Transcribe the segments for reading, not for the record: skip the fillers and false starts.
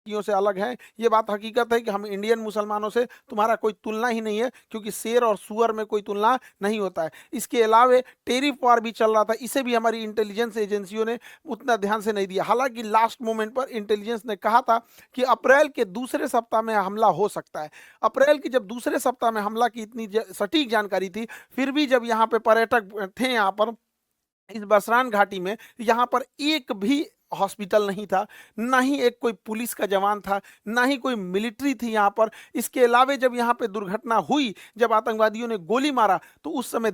बाकियों से अलग हैं। ये बात हकीकत है कि हम इंडियन मुसलमानों से तुम्हारा कोई तुलना ही नहीं है, क्योंकि शेर और सुअर में कोई तुलना नहीं होता है। इसके अलावे टेरिफ वार भी चल रहा था, इसे भी हमारी इंटेलिजेंस एजेंसियों ने उतना ध्यान से नहीं दिया। हालांकि लास्ट मोमेंट पर इंटेलिजेंस ने कहा था कि अप्रैल के दूसरे सप्ताह में हमला हो सकता है। अप्रैल के जब दूसरे सप्ताह में हमला की इतनी सटीक जानकारी थी, फिर भी जब यहाँ पे पर्यटक थे, यहाँ पर इस बसरान घाटी में, यहाँ पर एक भी हॉस्पिटल नहीं था, ना ही एक कोई पुलिस का जवान था, ना ही कोई मिलिट्री थी यहाँ पर। इसके अलावे जब यहाँ पे दुर्घटना हुई, जब आतंकवादियों ने गोली मारा, तो उस समय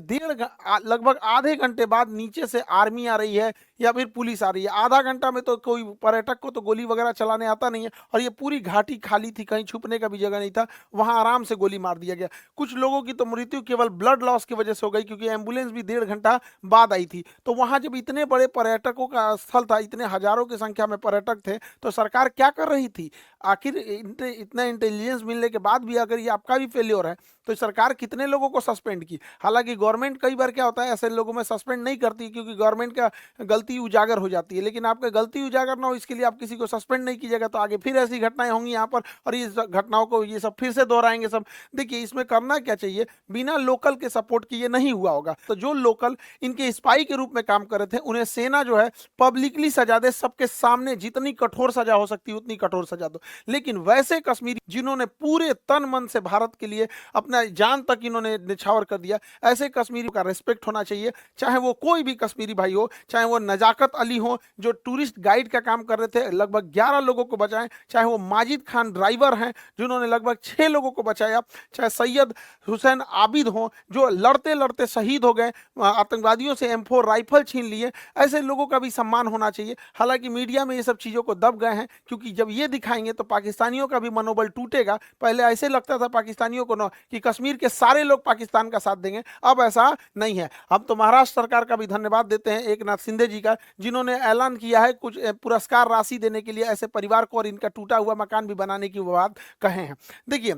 लगभग आधे घंटे बाद नीचे से आर्मी आ रही है या फिर पुलिस आ रही है। आधा घंटा में तो कोई पर्यटक को तो गोली वगैरह चलाने आता नहीं है, और ये पूरी घाटी खाली थी, कहीं छुपने का भी जगह नहीं था, वहां आराम से गोली मार दिया गया। कुछ लोगों की तो मृत्यु केवल ब्लड लॉस की वजह से हो गई, क्योंकि एम्बुलेंस भी 1.5 घंटा बाद आई थी। तो वहां जब इतने बड़े पर्यटकों का स्थल था, इतने हजारों की संख्या में पर्यटक थे, तो सरकार क्या कर रही थी? आखिर इतना इंटेलिजेंस मिलने के बाद भी अगर ये आपका भी फेल्योर है, तो सरकार कितने लोगों को सस्पेंड की? हालांकि गवर्नमेंट कई बार क्या होता है, ऐसे लोगों में सस्पेंड नहीं करती, क्योंकि गवर्नमेंट का गलती उजागर हो जाती है। लेकिन आपका गलती उजागर ना हो, इसके लिए आप किसी को सस्पेंड नहीं कीजिएगा, तो आगे फिर ऐसी घटनाएं होंगी यहाँ पर, और ये घटनाओं को ये सब फिर से दोहराएंगे सब। देखिए, इसमें करना क्या चाहिए, बिना लोकल के सपोर्ट किए नहीं हुआ होगा। तो जो लोकल इनके स्पाई के रूप में काम कर रहे थे, उन्हें सेना जो है पब्लिकली सजा दे, सबके सामने जितनी कठोर सजा हो सकती है उतनी कठोर सजा दो। लेकिन वैसे कश्मीरी जिन्होंने पूरे तन मन से भारत के लिए अपना जान तक इन्होंने निछावर कर दिया, ऐसे कश्मीरी का रिस्पेक्ट होना चाहिए। चाहे वो कोई भी कश्मीरी भाई हो, चाहे वो नजाकत अली हो जो टूरिस्ट गाइड का काम कर रहे थे, लगभग 11 लोगों को बचाएं, चाहे वो माजिद खान ड्राइवर हैं जिन्होंने लगभग 6 लोगों को बचाया, चाहे सैयद हुसैन आबिद हो जो लड़ते लड़ते शहीद हो गए, आतंकवादियों से M4 राइफल छीन लिए, ऐसे लोगों का भी सम्मान होना चाहिए। हालांकि मीडिया में ये सब चीज़ों को दब गए हैं, क्योंकि जब ये दिखाएंगे तो पाकिस्तानियों का भी मनोबल टूटेगा। पहले ऐसे लगता था पाकिस्तानियों को ना कि कश्मीर के सारे लोग पाकिस्तान का साथ देंगे, अब ऐसा नहीं है। हम तो महाराष्ट्र सरकार का भी धन्यवाद देते हैं, एक नाथ शिंदे जी का, जिन्होंने ऐलान किया है कुछ पुरस्कार राशि देने के लिए ऐसे परिवार को, और इनका टूटा हुआ मकान भी बनाने की बात कहे हैं। देखिए,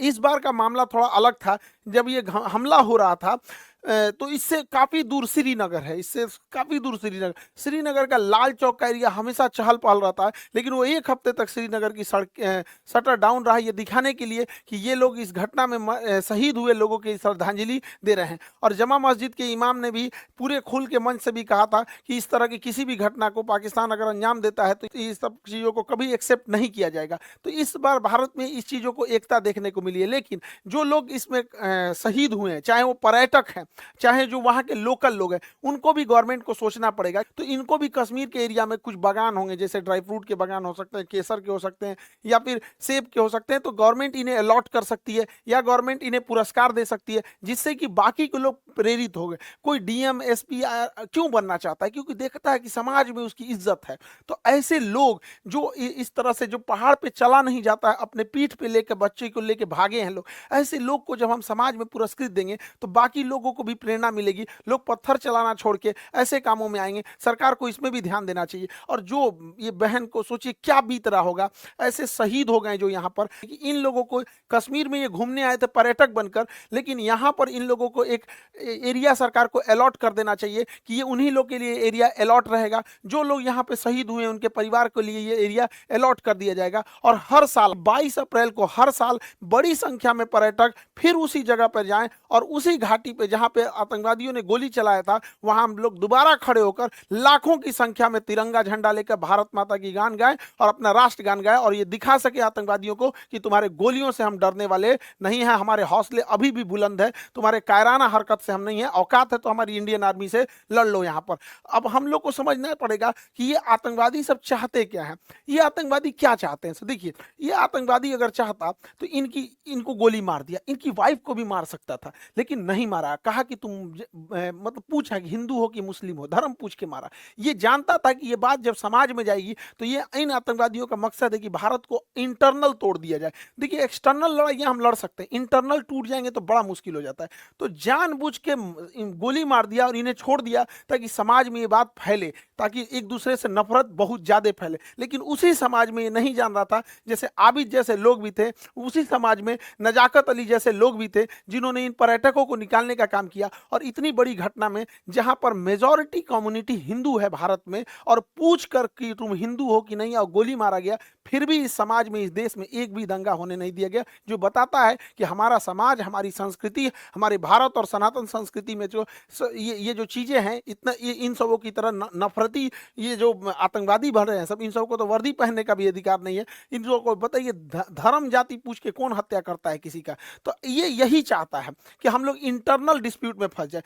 इस बार का मामला थोड़ा अलग था। जब ये हमला हो रहा था, तो इससे काफी दूर श्रीनगर है, इससे काफी दूर श्रीनगर, श्रीनगर का लाल चौक का एरिया हमेशा चहल पहल रहता है। लेकिन वो एक हफ्ते तक श्रीनगर की सड़क शटर डाउन रहा, ये दिखाने के लिए कि ये लोग इस घटना में शहीद हुए लोगों की श्रद्धांजलि दे रहे हैं। और जमा मस्जिद के इमाम ने भी पूरे खुल के मंच से भी कहा था कि इस तरह की किसी भी घटना को पाकिस्तान अगर अंजाम देता है तो इस सब चीज़ों को कभी एक्सेप्ट नहीं किया जाएगा। तो इस बार भारत में इस चीज़ों को एकता देखने को मिली है। लेकिन जो लोग इसमें शहीद हुए हैं, चाहे वो पर्यटक हैं, चाहे जो वहाँ के लोकल लोग हैं, उनको भी गवर्नमेंट को सोचना पड़ेगा। तो इनको भी कश्मीर के एरिया में कुछ बागान होंगे, जैसे ड्राई फ्रूट के बागान हो सकते हैं, केसर के हो सकते हैं, या फिर सेब के हो सकते हैं, तो गवर्नमेंट इन्हें अलॉट कर सकती है, या गवर्नमेंट इन्हें पुरस्कार दे सकती है, जिससे कि बाकी के लोग प्रेरित हो गए। कोई डीएम एसपी क्यों बनना चाहता है? क्योंकि देखता है कि समाज में उसकी इज्जत है। तो ऐसे लोग जो इस तरह से, जो पहाड़ पे चला नहीं जाता है, अपने पीठ पे लेकर बच्चे को लेकर भागे हैं लोग, ऐसे लोग को जब हम समाज में पुरस्कृत देंगे तो बाकी लोगों को भी प्रेरणा मिलेगी, लोग पत्थर चलाना छोड़ के ऐसे कामों में आएंगे। सरकार को इसमें भी ध्यान देना चाहिए। और जो ये बहन को सोचिए क्या बीत रहा होगा, ऐसे शहीद हो गए जो यहाँ पर, इन लोगों को कश्मीर में ये घूमने आए थे पर्यटक बनकर, लेकिन यहाँ पर इन लोगों को एक एरिया सरकार को अलॉट कर देना चाहिए कि ये उन्हीं लोग के लिए एरिया अलॉट रहेगा। जो लोग यहाँ पे शहीद हुए उनके परिवार के लिए ये एरिया अलॉट कर दिया जाएगा। और हर साल 22 अप्रैल को हर साल बड़ी संख्या में पर्यटक फिर उसी जगह पर जाएं, और उसी घाटी पे जहां पे आतंकवादियों ने गोली चलाया था, वहां हम लोग दोबारा खड़े होकर लाखों की संख्या में तिरंगा झंडा लेकर भारत माता की गान गाएं और अपना राष्ट्र गान गाएं, और ये दिखा सके आतंकवादियों को कि तुम्हारे गोलियों से हम डरने वाले नहीं हैं, हमारे हौसले अभी भी बुलंद है, तुम्हारे कायराना हरकत से हम नहीं है, औकात है तो हमारी इंडियन आर्मी से लड़ लो यहाँ पर। अब हम लोग को समझना पड़ेगा कि ये आतंकवादी सब चाहते क्या है, ये आतंकवादी क्या चाहते हैं। देखिए, ये आतंकवादी अगर चाहता तो इनको गोली मार दिया, इनकी वाइफ को भी मार सकता था, लेकिन नहीं मारा। कहा कि तुम मतलब पूछा कि हिंदू हो कि मुस्लिम हो, धर्म पूछ के मारा। ये जानता था कि ये बात जब समाज में जाएगी तो ये इन आतंकवादियों का मकसद है कि भारत को इंटरनल तोड़ दिया जाए। देखिए, एक्सटर्नल लड़ाइयां हम लड़ सकते हैं, इंटरनल टूट जाएंगे तो बड़ा मुश्किल हो जाता है। तो जानबूझ के गोली मार दिया और इन्हें छोड़ दिया ताकि समाज में ये बात फैले, ताकि एक दूसरे से नफरत बहुत ज्यादा फैले। लेकिन उसी समाज में ये नहीं जान रहा था, जैसे आबिद जैसे लोग भी थे, उसी समाज में नजाकत अली जैसे लोग भी थे जिन्होंने इन पर्यटकों को निकालने का काम किया। और इतनी बड़ी घटना में जहां पर मेजॉरिटी कम्युनिटी हिंदू है भारत में, और पूछ कर कि तुम हिंदू हो कि नहीं, और गोली मारा गया, फिर भी इस समाज में, इस देश में एक भी दंगा होने नहीं दिया गया, जो बताता है कि हमारा समाज, हमारी संस्कृति, हमारे भारत और सनातन संस्कृति में जो ये जो चीजें हैं, इतना इन सबों की तरह नफरती ये जो आतंकवादी बन रहे हैं सब, इन सबको तो वर्दी पहनने का भी अधिकार नहीं है। इन लोगों को बताइए, धर्म जाति पूछ के कौन हत्या करता है किसी का? तो ये यही चाहता है कि हम लोग इंटरनल डिस्प्यूट में फंस जाए।